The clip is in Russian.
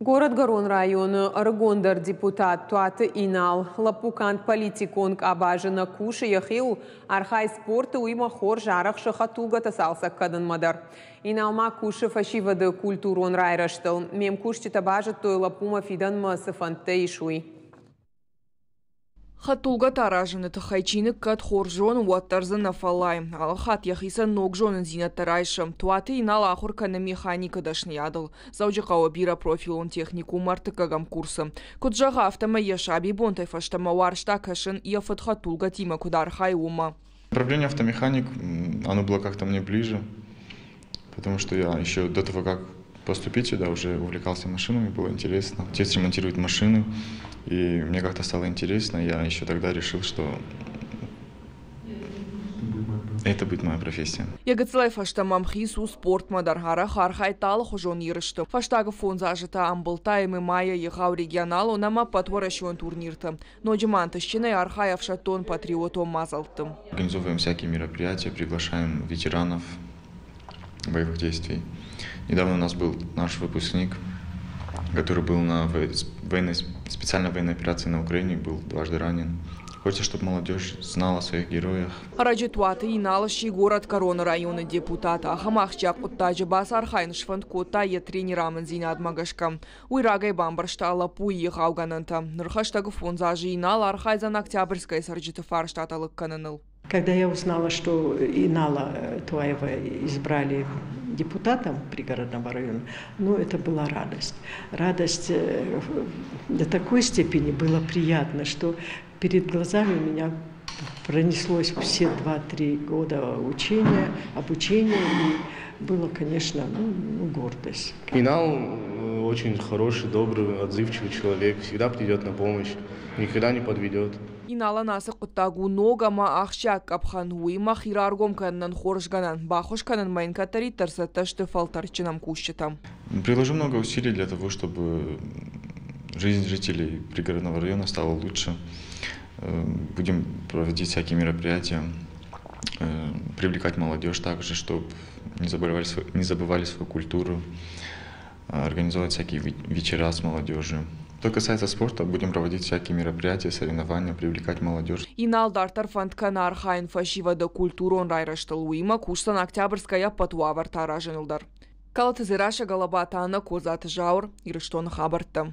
Город-Гарон районы Аргондар депутат Туаты Инал, Лапукант политиконг Абажина Куши Яхил, Архай спорта уйма хор жарах шахатуга тасалса кадан мадар. Иналма Куши фашивады культурон райраштыл, мем кушти табажат той Лапума фидан масыфанте ишуй. Хатулга таражыны тахайчины кат хоржон уаттарзын нафалай. Алхат яхиса ногжонын зинаттарайшым. Туаты инал ахурканы механика дашны ядыл. Заужықауа бира профилон техникум артыкагам курсы. Куджаға автома ешаби бонтай фаштама варшта кашын яфат хатулга тима кудархай ума. Направление автомеханик, оно было как-то мне ближе, потому что я еще до того, как поступить сюда, уже увлекался машинами, было интересно. Отец ремонтирует машины, и мне как-то стало интересно. Я еще тогда решил, что это будет моя профессия. Ягыцлай фаштамам хису спорт мадархара хархай тал хожон ерышты. Фаштага фонза ажыта амбылта мая егау регионалу нама патворашон турнирты. Но джимантыщиной архай авшатон патриотом мазалтым. Организовываем всякие мероприятия, приглашаем ветеранов боевых действий. Недавно у нас был наш выпускник, который был на специальной военной операции на Украине, был дважды ранен. Хочется, чтобы молодежь знала о своих героях. Ради Туаты иналащий Город-Гарон района депутата. Хамахчак оттаджи бас архайн шванткота е тренерамын зинад магашка. Уйрагай бамбаршта лапу и хаугананта. Нырхаштагы фонзажи инал архайзан Октябрьская сарджиты фарштаталык кананыл. Когда я узнала, что Инала Туаева избрали депутатом пригородного района, это была радость. Радость до такой степени было приятно, что перед глазами у меня пронеслось все 2-3 года обучения, и было, конечно, гордость. Инал очень хороший, добрый, отзывчивый человек, всегда придет на помощь, никогда не подведет. Инала насы құттагу ногама ақшак апхануи махираргом каннан хоржганан, бахош канан майн катари тарсаташты фалтарчинам кущетам. Приложу много усилий для того, чтобы жизнь жителей пригородного района стала лучше. Будем проводить всякие мероприятия, привлекать молодежь также, чтобы не забывали свою культуру, организовать всякие вечера с молодежью. Что касается спорта, будем проводить всякие мероприятия, соревнования, привлекать молодежь. Инал дартар фанткан архайн фашивада культурон райраштал уима, куштан Октябрьская патуавар таражынылдар. Калатызираша галабатана козаты жаур, ирыштон хабарттам.